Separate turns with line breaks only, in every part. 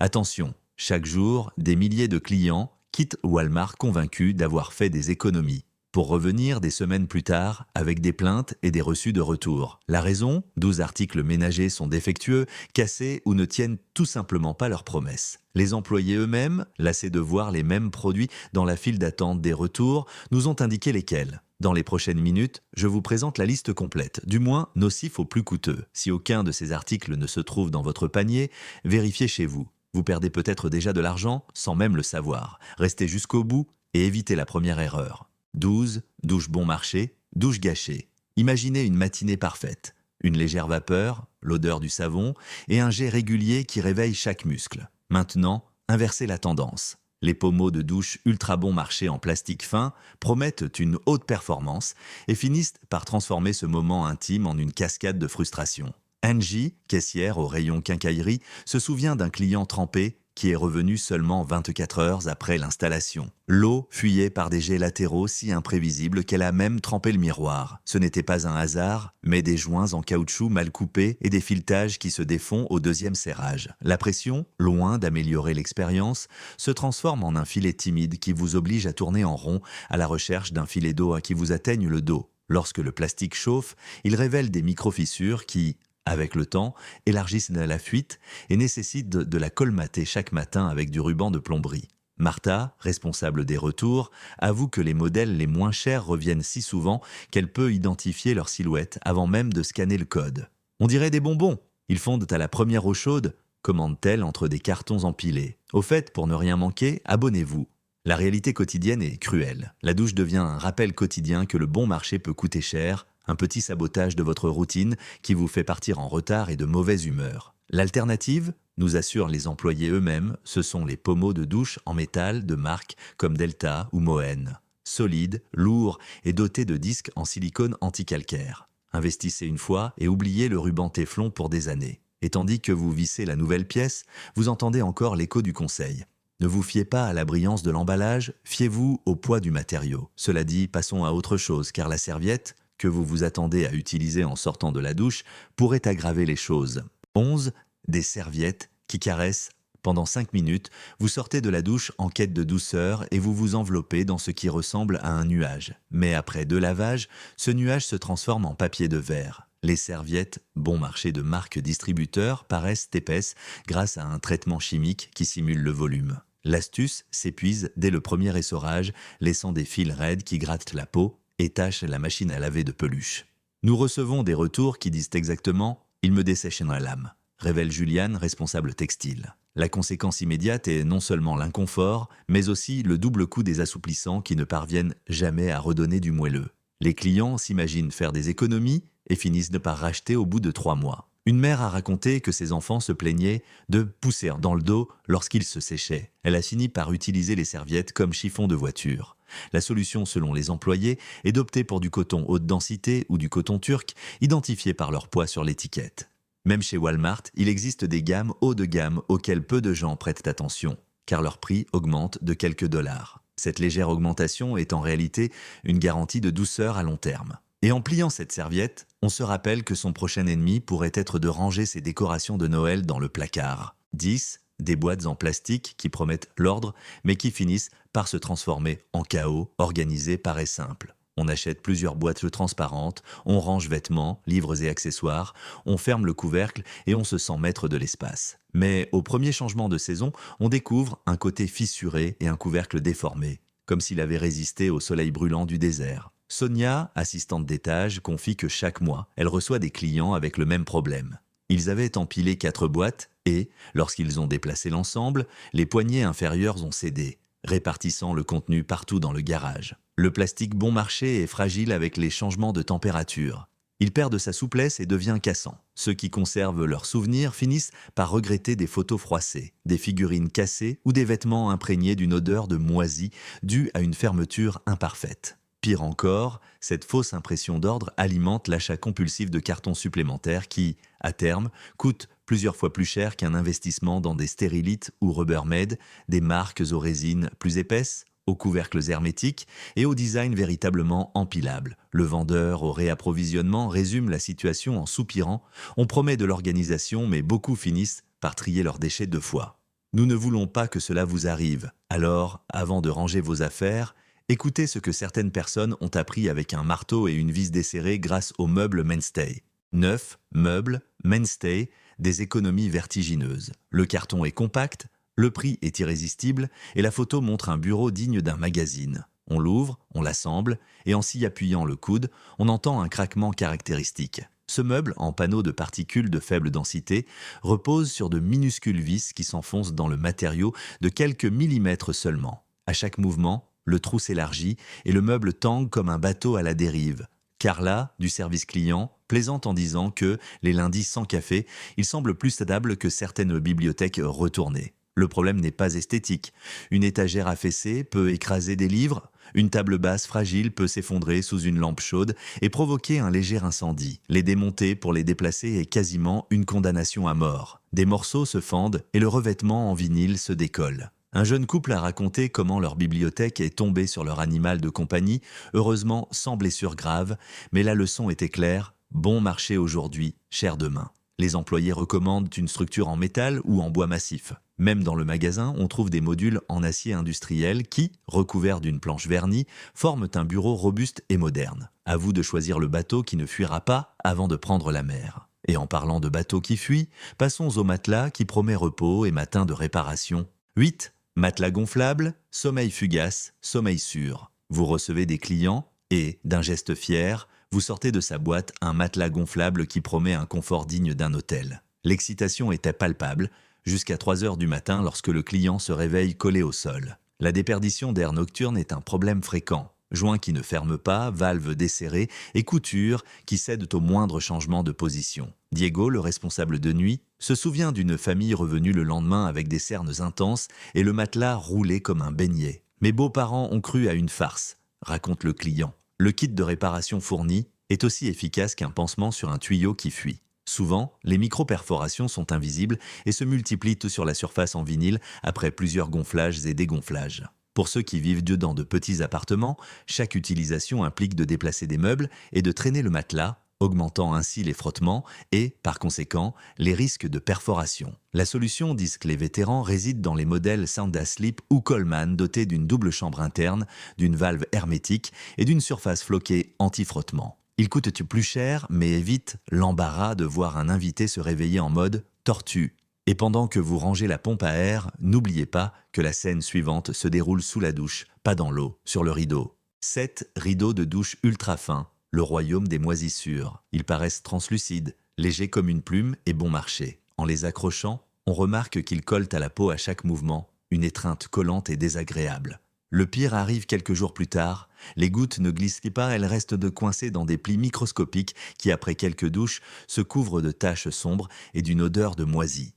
Attention, chaque jour, des milliers de clients quittent Walmart convaincus d'avoir fait des économies, pour revenir des semaines plus tard avec des plaintes et des reçus de retour. La raison? 12 articles ménagers sont défectueux, cassés ou ne tiennent tout simplement pas leurs promesses. Les employés eux-mêmes, lassés de voir les mêmes produits dans la file d'attente des retours, nous ont indiqué lesquels. Dans les prochaines minutes, je vous présente la liste complète, du moins nocifs aux plus coûteux. Si aucun de ces articles ne se trouve dans votre panier, vérifiez chez vous. Vous perdez peut-être déjà de l'argent sans même le savoir. Restez jusqu'au bout et évitez la première erreur. 12. Douche bon marché, douche gâchée. Imaginez une matinée parfaite. Une légère vapeur, l'odeur du savon et un jet régulier qui réveille chaque muscle. Maintenant, inversez la tendance. Les pommeaux de douche ultra bon marché en plastique fin promettent une haute performance et finissent par transformer ce moment intime en une cascade de frustration. Angie, caissière au rayon quincaillerie, se souvient d'un client trempé qui est revenu seulement 24 heures après l'installation. L'eau fuyait par des jets latéraux si imprévisibles qu'elle a même trempé le miroir. Ce n'était pas un hasard, mais des joints en caoutchouc mal coupés et des filetages qui se défont au deuxième serrage. La pression, loin d'améliorer l'expérience, se transforme en un filet timide qui vous oblige à tourner en rond à la recherche d'un filet d'eau qui vous atteigne le dos. Lorsque le plastique chauffe, il révèle des micro-fissures qui, avec le temps, élargissent la fuite et nécessitent de la colmater chaque matin avec du ruban de plomberie. Martha, responsable des retours, avoue que les modèles les moins chers reviennent si souvent qu'elle peut identifier leur silhouette avant même de scanner le code. On dirait des bonbons. Ils fondent à la première eau chaude, commande-t-elle entre des cartons empilés. Au fait, pour ne rien manquer, abonnez-vous. La réalité quotidienne est cruelle. La douche devient un rappel quotidien que le bon marché peut coûter cher, un petit sabotage de votre routine qui vous fait partir en retard et de mauvaise humeur. L'alternative, nous assurent les employés eux-mêmes, ce sont les pommeaux de douche en métal de marques comme Delta ou Moen. Solides, lourds et dotés de disques en silicone anti-calcaire. Investissez une fois et oubliez le ruban téflon pour des années. Et tandis que vous vissez la nouvelle pièce, vous entendez encore l'écho du conseil. Ne vous fiez pas à la brillance de l'emballage, fiez-vous au poids du matériau. Cela dit, passons à autre chose, car la serviette, que vous vous attendez à utiliser en sortant de la douche, pourrait aggraver les choses. 11. Des serviettes qui caressent. Pendant 5 minutes, vous sortez de la douche en quête de douceur et vous vous enveloppez dans ce qui ressemble à un nuage. Mais après 2 lavages, ce nuage se transforme en papier de verre. Les serviettes, bon marché de marque distributeur, paraissent épaisses grâce à un traitement chimique qui simule le volume. L'astuce s'épuise dès le premier essorage, laissant des fils raides qui grattent la peau et tachent la machine à laver de peluche. Nous recevons des retours qui disent exactement « il me dessèche dans la lame », révèle Juliane, responsable textile. La conséquence immédiate est non seulement l'inconfort, mais aussi le double coup des assouplissants qui ne parviennent jamais à redonner du moelleux. Les clients s'imaginent faire des économies et finissent par racheter au bout de 3 mois. Une mère a raconté que ses enfants se plaignaient de pousser dans le dos lorsqu'ils se séchaient. Elle a fini par utiliser les serviettes comme chiffon de voiture. La solution, selon les employés, est d'opter pour du coton haute densité ou du coton turc, identifiés par leur poids sur l'étiquette. Même chez Walmart, il existe des gammes haut de gamme auxquelles peu de gens prêtent attention, car leur prix augmente de quelques dollars. Cette légère augmentation est en réalité une garantie de douceur à long terme. Et en pliant cette serviette, on se rappelle que son prochain ennemi pourrait être de ranger ses décorations de Noël dans le placard. 10. Des boîtes en plastique qui promettent l'ordre, mais qui finissent par se transformer en chaos organisé paraît simple. On achète plusieurs boîtes transparentes, on range vêtements, livres et accessoires, on ferme le couvercle et on se sent maître de l'espace. Mais au premier changement de saison, on découvre un côté fissuré et un couvercle déformé, comme s'il avait résisté au soleil brûlant du désert. Sonia, assistante d'étage, confie que chaque mois, elle reçoit des clients avec le même problème. Ils avaient empilé 4 boîtes et, lorsqu'ils ont déplacé l'ensemble, les poignées inférieures ont cédé, répartissant le contenu partout dans le garage. Le plastique bon marché est fragile avec les changements de température. Il perd de sa souplesse et devient cassant. Ceux qui conservent leurs souvenirs finissent par regretter des photos froissées, des figurines cassées ou des vêtements imprégnés d'une odeur de moisi due à une fermeture imparfaite. Pire encore, cette fausse impression d'ordre alimente l'achat compulsif de cartons supplémentaires qui, à terme, coûtent plusieurs fois plus cher qu'un investissement dans des stérilites ou Rubbermaid, des marques aux résines plus épaisses, aux couvercles hermétiques et au design véritablement empilable. Le vendeur au réapprovisionnement résume la situation en soupirant. On promet de l'organisation, mais beaucoup finissent par trier leurs déchets 2 fois. Nous ne voulons pas que cela vous arrive. Alors, avant de ranger vos affaires, écoutez ce que certaines personnes ont appris avec un marteau et une vis desserrée grâce aux meubles Mainstay. Neuf, meubles, Mainstay, des économies vertigineuses. Le carton est compact, le prix est irrésistible et la photo montre un bureau digne d'un magazine. On l'ouvre, on l'assemble et en s'y appuyant le coude, on entend un craquement caractéristique. Ce meuble, en panneaux de particules de faible densité, repose sur de minuscules vis qui s'enfoncent dans le matériau de quelques millimètres seulement. À chaque mouvement, le trou s'élargit et le meuble tangue comme un bateau à la dérive. Carla, du service client, plaisante en disant que, les lundis sans café, il semble plus stable que certaines bibliothèques retournées. Le problème n'est pas esthétique. Une étagère affaissée peut écraser des livres, une table basse fragile peut s'effondrer sous une lampe chaude et provoquer un léger incendie. Les démonter pour les déplacer est quasiment une condamnation à mort. Des morceaux se fendent et le revêtement en vinyle se décolle. Un jeune couple a raconté comment leur bibliothèque est tombée sur leur animal de compagnie, heureusement sans blessure grave, mais la leçon était claire, bon marché aujourd'hui, cher demain. Les employés recommandent une structure en métal ou en bois massif. Même dans le magasin, on trouve des modules en acier industriel qui, recouverts d'une planche vernie, forment un bureau robuste et moderne. À vous de choisir le bateau qui ne fuira pas avant de prendre la mer. Et en parlant de bateau qui fuit, passons au matelas qui promet repos et matin de réparation. 8. Matelas gonflable, sommeil fugace, sommeil sûr. Vous recevez des clients et, d'un geste fier, vous sortez de sa boîte un matelas gonflable qui promet un confort digne d'un hôtel. L'excitation était palpable, jusqu'à 3 heures du matin lorsque le client se réveille collé au sol. La déperdition d'air nocturne est un problème fréquent. Joints qui ne ferment pas, valves desserrées et coutures qui cèdent au moindre changement de position. Diego, le responsable de nuit, se souvient d'une famille revenue le lendemain avec des cernes intenses et le matelas roulé comme un beignet. Mes beaux-parents ont cru à une farce, raconte le client. Le kit de réparation fourni est aussi efficace qu'un pansement sur un tuyau qui fuit. Souvent, les micro-perforations sont invisibles et se multiplient tout sur la surface en vinyle après plusieurs gonflages et dégonflages. Pour ceux qui vivent dedans de petits appartements, chaque utilisation implique de déplacer des meubles et de traîner le matelas, augmentant ainsi les frottements et, par conséquent, les risques de perforation. La solution, disent les vétérans, réside dans les modèles Sound Asleep ou Coleman dotés d'une double chambre interne, d'une valve hermétique et d'une surface floquée anti-frottement. Ils coûtent plus cher, mais évitent l'embarras de voir un invité se réveiller en mode tortue. Et pendant que vous rangez la pompe à air, n'oubliez pas que la scène suivante se déroule sous la douche, pas dans l'eau, sur le rideau. 7 rideaux de douche ultra fins, le royaume des moisissures. Ils paraissent translucides, légers comme une plume et bon marché. En les accrochant, on remarque qu'ils collent à la peau à chaque mouvement, une étreinte collante et désagréable. Le pire arrive quelques jours plus tard. Les gouttes ne glissent pas, elles restent coincées dans des plis microscopiques qui, après quelques douches, se couvrent de taches sombres et d'une odeur de moisi.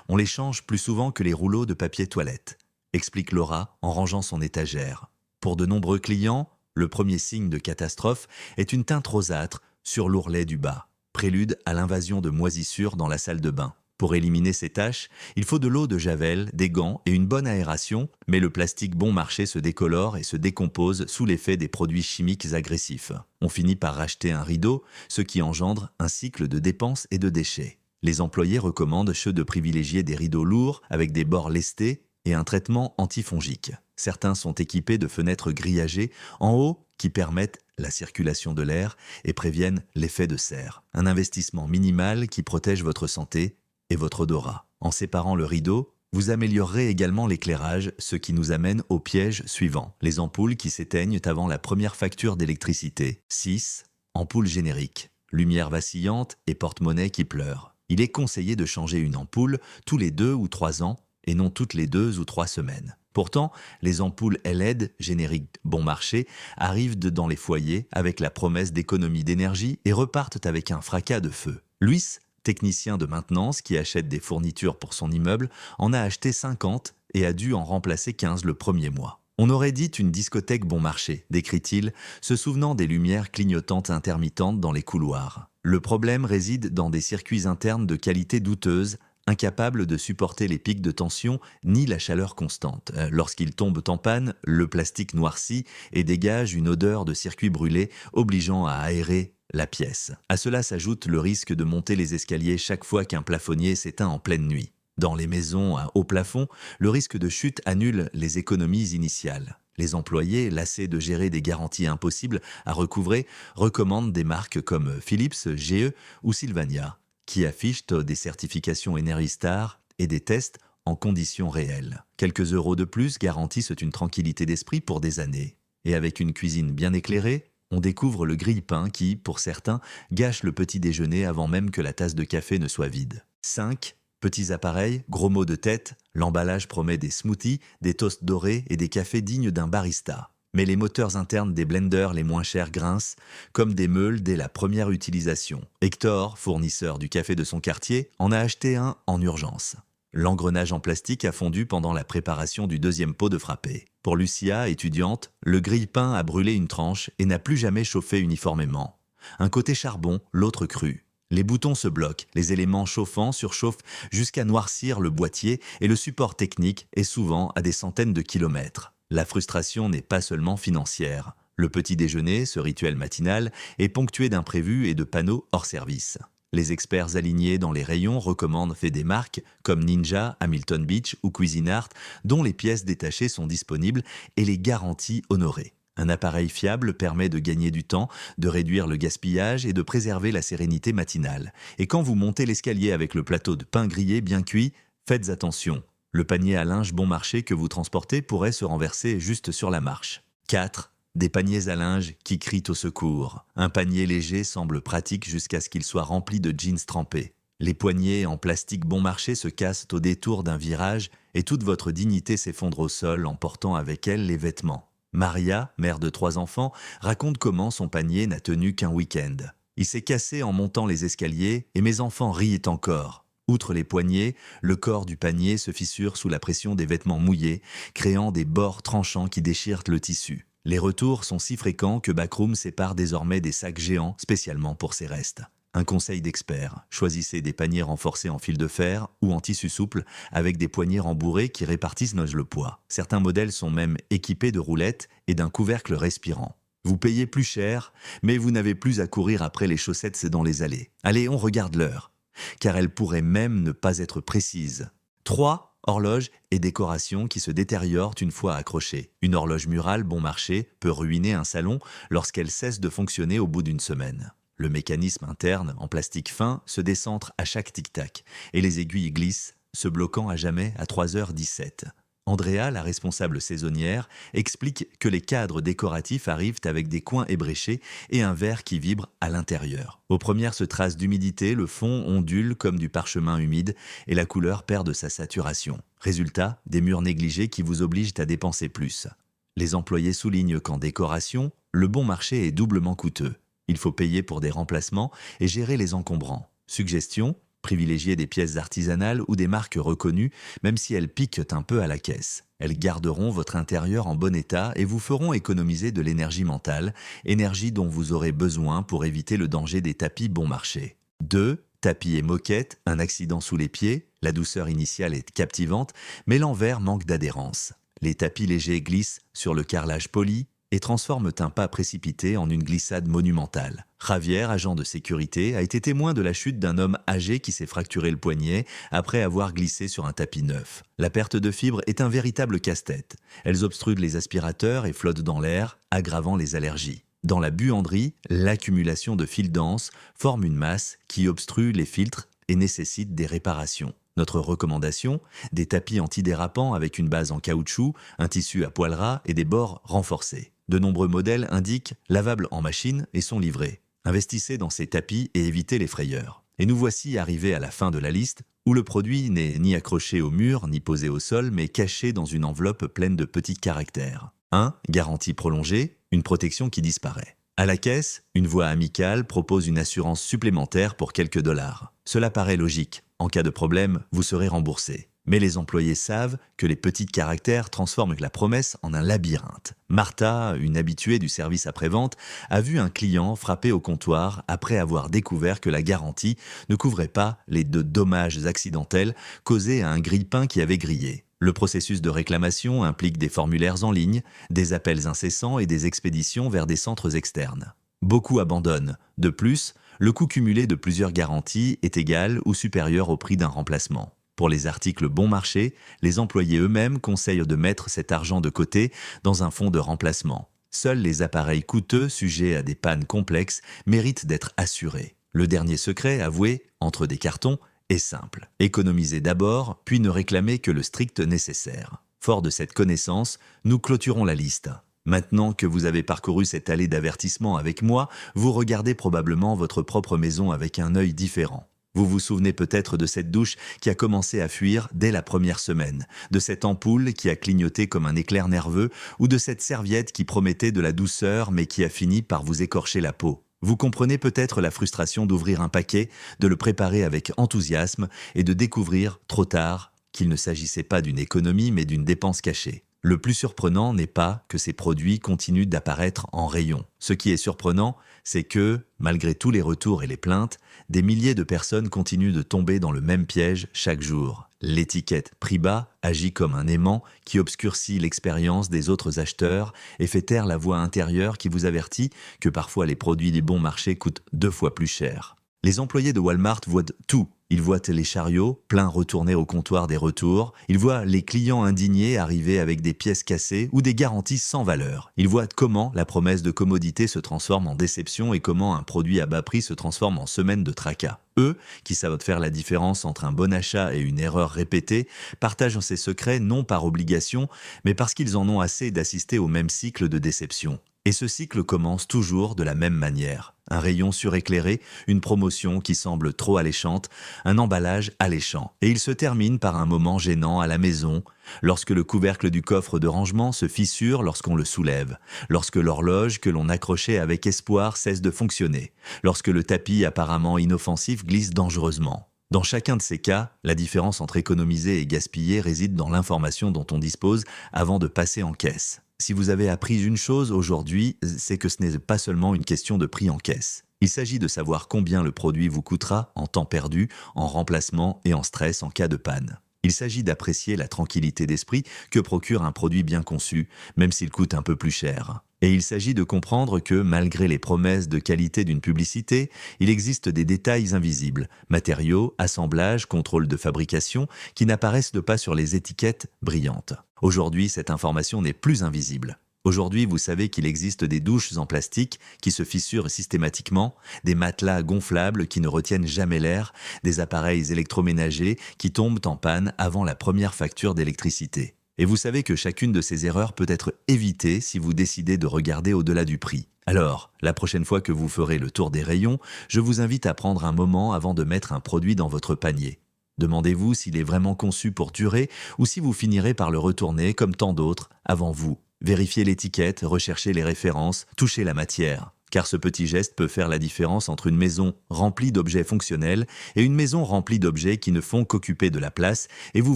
On les change plus souvent que les rouleaux de papier toilette, explique Laura en rangeant son étagère. Pour de nombreux clients, le premier signe de catastrophe est une teinte rosâtre sur l'ourlet du bas, prélude à l'invasion de moisissures dans la salle de bain. Pour éliminer ces taches, il faut de l'eau de javel, des gants et une bonne aération, mais le plastique bon marché se décolore et se décompose sous l'effet des produits chimiques agressifs. On finit par racheter un rideau, ce qui engendre un cycle de dépenses et de déchets. Les employés recommandent ceux de privilégier des rideaux lourds avec des bords lestés et un traitement antifongique. Certains sont équipés de fenêtres grillagées en haut qui permettent la circulation de l'air et préviennent l'effet de serre. Un investissement minimal qui protège votre santé et votre odorat. En séparant le rideau, vous améliorerez également l'éclairage, ce qui nous amène au piège suivant. Les ampoules qui s'éteignent avant la première facture d'électricité. 6. Ampoules génériques. Lumière vacillante et porte-monnaie qui pleure. Il est conseillé de changer une ampoule tous les 2 ou 3 ans et non toutes les 2 ou 3 semaines. Pourtant, les ampoules LED génériques bon marché arrivent dans les foyers avec la promesse d'économie d'énergie et repartent avec un fracas de feu. Luis, technicien de maintenance qui achète des fournitures pour son immeuble, en a acheté 50 et a dû en remplacer 15 le premier mois. On aurait dit une discothèque bon marché, décrit-il, se souvenant des lumières clignotantes intermittentes dans les couloirs. Le problème réside dans des circuits internes de qualité douteuse, incapables de supporter les pics de tension ni la chaleur constante. Lorsqu'ils tombent en panne, le plastique noircit et dégage une odeur de circuit brûlé, obligeant à aérer la pièce. À cela s'ajoute le risque de monter les escaliers chaque fois qu'un plafonnier s'éteint en pleine nuit. Dans les maisons à haut plafond, le risque de chute annule les économies initiales. Les employés, lassés de gérer des garanties impossibles à recouvrer, recommandent des marques comme Philips, GE ou Sylvania, qui affichent des certifications Energy Star et des tests en conditions réelles. Quelques euros de plus garantissent une tranquillité d'esprit pour des années. Et avec une cuisine bien éclairée, on découvre le grille-pain qui, pour certains, gâche le petit déjeuner avant même que la tasse de café ne soit vide. 5. Petits appareils, gros mots de tête, l'emballage promet des smoothies, des toasts dorés et des cafés dignes d'un barista. Mais les moteurs internes des blenders les moins chers grincent, comme des meules dès la première utilisation. Hector, fournisseur du café de son quartier, en a acheté un en urgence. L'engrenage en plastique a fondu pendant la préparation du deuxième pot de frappé. Pour Lucia, étudiante, le grille-pain a brûlé une tranche et n'a plus jamais chauffé uniformément. Un côté charbon, l'autre cru. Les boutons se bloquent, les éléments chauffants surchauffent jusqu'à noircir le boîtier et le support technique est souvent à des centaines de kilomètres. La frustration n'est pas seulement financière. Le petit déjeuner, ce rituel matinal, est ponctué d'imprévus et de panneaux hors service. Les experts alignés dans les rayons recommandent des marques comme Ninja, Hamilton Beach ou Cuisinart, dont les pièces détachées sont disponibles et les garanties honorées. Un appareil fiable permet de gagner du temps, de réduire le gaspillage et de préserver la sérénité matinale. Et quand vous montez l'escalier avec le plateau de pain grillé bien cuit, faites attention. Le panier à linge bon marché que vous transportez pourrait se renverser juste sur la marche. 4. Des paniers à linge qui crient au secours. Un panier léger semble pratique jusqu'à ce qu'il soit rempli de jeans trempés. Les poignées en plastique bon marché se cassent au détour d'un virage et toute votre dignité s'effondre au sol, emportant avec elle les vêtements. Maria, mère de 3 enfants, raconte comment son panier n'a tenu qu'un week-end. Il s'est cassé en montant les escaliers et mes enfants rient encore. Outre les poignées, le corps du panier se fissure sous la pression des vêtements mouillés, créant des bords tranchants qui déchirent le tissu. Les retours sont si fréquents que Backroom sépare désormais des sacs géants spécialement pour ces restes. Un conseil d'expert, choisissez des paniers renforcés en fil de fer ou en tissu souple avec des poignées rembourrées qui répartissent le poids. Certains modèles sont même équipés de roulettes et d'un couvercle respirant. Vous payez plus cher, mais vous n'avez plus à courir après les chaussettes dans les allées. Allez, on regarde l'heure, car elle pourrait même ne pas être précise. 3. Horloge et décoration qui se détériorent une fois accrochées. Une horloge murale bon marché peut ruiner un salon lorsqu'elle cesse de fonctionner au bout d'une semaine. Le mécanisme interne, en plastique fin, se décentre à chaque tic-tac et les aiguilles glissent, se bloquant à jamais à 3h17. Andrea, la responsable saisonnière, explique que les cadres décoratifs arrivent avec des coins ébréchés et un verre qui vibre à l'intérieur. Aux premières traces d'humidité, le fond ondule comme du parchemin humide et la couleur perd de sa saturation. Résultat, des murs négligés qui vous obligent à dépenser plus. Les employés soulignent qu'en décoration, le bon marché est doublement coûteux. Il faut payer pour des remplacements et gérer les encombrants. Suggestion, privilégier des pièces artisanales ou des marques reconnues, même si elles piquent un peu à la caisse. Elles garderont votre intérieur en bon état et vous feront économiser de l'énergie mentale, énergie dont vous aurez besoin pour éviter le danger des tapis bon marché. 2. Tapis et moquette, un accident sous les pieds, la douceur initiale est captivante, mais l'envers manque d'adhérence. Les tapis légers glissent sur le carrelage poli, et transforment un pas précipité en une glissade monumentale. Javier, agent de sécurité, a été témoin de la chute d'un homme âgé qui s'est fracturé le poignet après avoir glissé sur un tapis neuf. La perte de fibres est un véritable casse-tête. Elles obstruent les aspirateurs et flottent dans l'air, aggravant les allergies. Dans la buanderie, l'accumulation de fils denses forme une masse qui obstrue les filtres et nécessite des réparations. Notre recommandation, des tapis antidérapants avec une base en caoutchouc, un tissu à poil ras et des bords renforcés. De nombreux modèles indiquent lavables en machine et sont livrés. Investissez dans ces tapis et évitez les frayeurs. Et nous voici arrivés à la fin de la liste, où le produit n'est ni accroché au mur, ni posé au sol, mais caché dans une enveloppe pleine de petits caractères. 1. Garantie prolongée, une protection qui disparaît. À la caisse, une voix amicale propose une assurance supplémentaire pour quelques dollars. Cela paraît logique. En cas de problème, vous serez remboursé. Mais les employés savent que les petits caractères transforment la promesse en un labyrinthe. Martha, une habituée du service après-vente, a vu un client frapper au comptoir après avoir découvert que la garantie ne couvrait pas les dommages accidentels causés à un grille-pain qui avait grillé. Le processus de réclamation implique des formulaires en ligne, des appels incessants et des expéditions vers des centres externes. Beaucoup abandonnent. De plus, le coût cumulé de plusieurs garanties est égal ou supérieur au prix d'un remplacement. Pour les articles bon marché, les employés eux-mêmes conseillent de mettre cet argent de côté dans un fonds de remplacement. Seuls les appareils coûteux, sujets à des pannes complexes, méritent d'être assurés. Le dernier secret, avoué, entre des cartons, est simple. Économiser d'abord, puis ne réclamer que le strict nécessaire. Fort de cette connaissance, nous clôturons la liste. Maintenant que vous avez parcouru cette allée d'avertissement avec moi, vous regardez probablement votre propre maison avec un œil différent. Vous vous souvenez peut-être de cette douche qui a commencé à fuir dès la première semaine, de cette ampoule qui a clignoté comme un éclair nerveux ou de cette serviette qui promettait de la douceur mais qui a fini par vous écorcher la peau. Vous comprenez peut-être la frustration d'ouvrir un paquet, de le préparer avec enthousiasme et de découvrir, trop tard, qu'il ne s'agissait pas d'une économie mais d'une dépense cachée. Le plus surprenant n'est pas que ces produits continuent d'apparaître en rayon. Ce qui est surprenant, c'est que, malgré tous les retours et les plaintes, des milliers de personnes continuent de tomber dans le même piège chaque jour. L'étiquette prix bas agit comme un aimant qui obscurcit l'expérience des autres acheteurs et fait taire la voix intérieure qui vous avertit que parfois les produits du bon marché coûtent 2 fois plus cher. Les employés de Walmart voient tout. Ils voient les chariots, pleins retournés au comptoir des retours. Ils voient les clients indignés arriver avec des pièces cassées ou des garanties sans valeur. Ils voient comment la promesse de commodité se transforme en déception et comment un produit à bas prix se transforme en semaine de tracas. Eux, qui savent faire la différence entre un bon achat et une erreur répétée, partagent ces secrets non par obligation, mais parce qu'ils en ont assez d'assister au même cycle de déception. Et ce cycle commence toujours de la même manière. Un rayon suréclairé, une promotion qui semble trop alléchante, un emballage alléchant. Et il se termine par un moment gênant à la maison, lorsque le couvercle du coffre de rangement se fissure lorsqu'on le soulève, lorsque l'horloge que l'on accrochait avec espoir cesse de fonctionner, lorsque le tapis apparemment inoffensif glisse dangereusement. Dans chacun de ces cas, la différence entre économiser et gaspiller réside dans l'information dont on dispose avant de passer en caisse. Si vous avez appris une chose aujourd'hui, c'est que ce n'est pas seulement une question de prix en caisse. Il s'agit de savoir combien le produit vous coûtera en temps perdu, en remplacement et en stress en cas de panne. Il s'agit d'apprécier la tranquillité d'esprit que procure un produit bien conçu, même s'il coûte un peu plus cher. Et il s'agit de comprendre que, malgré les promesses de qualité d'une publicité, il existe des détails invisibles, matériaux, assemblages, contrôle de fabrication, qui n'apparaissent pas sur les étiquettes brillantes. Aujourd'hui, cette information n'est plus invisible. Aujourd'hui, vous savez qu'il existe des douches en plastique qui se fissurent systématiquement, des matelas gonflables qui ne retiennent jamais l'air, des appareils électroménagers qui tombent en panne avant la première facture d'électricité. Et vous savez que chacune de ces erreurs peut être évitée si vous décidez de regarder au-delà du prix. Alors, la prochaine fois que vous ferez le tour des rayons, je vous invite à prendre un moment avant de mettre un produit dans votre panier. Demandez-vous s'il est vraiment conçu pour durer ou si vous finirez par le retourner comme tant d'autres avant vous. Vérifiez l'étiquette, recherchez les références, touchez la matière. Car ce petit geste peut faire la différence entre une maison remplie d'objets fonctionnels et une maison remplie d'objets qui ne font qu'occuper de la place et vous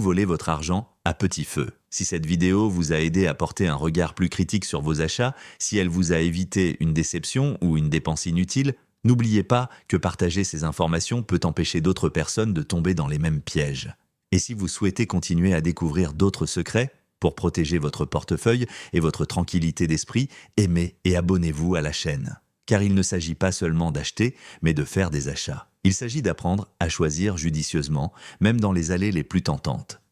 voler votre argent à petit feu. Si cette vidéo vous a aidé à porter un regard plus critique sur vos achats, si elle vous a évité une déception ou une dépense inutile, n'oubliez pas que partager ces informations peut empêcher d'autres personnes de tomber dans les mêmes pièges. Et si vous souhaitez continuer à découvrir d'autres secrets, pour protéger votre portefeuille et votre tranquillité d'esprit, aimez et abonnez-vous à la chaîne. Car il ne s'agit pas seulement d'acheter, mais de faire des achats. Il s'agit d'apprendre à choisir judicieusement, même dans les allées les plus tentantes.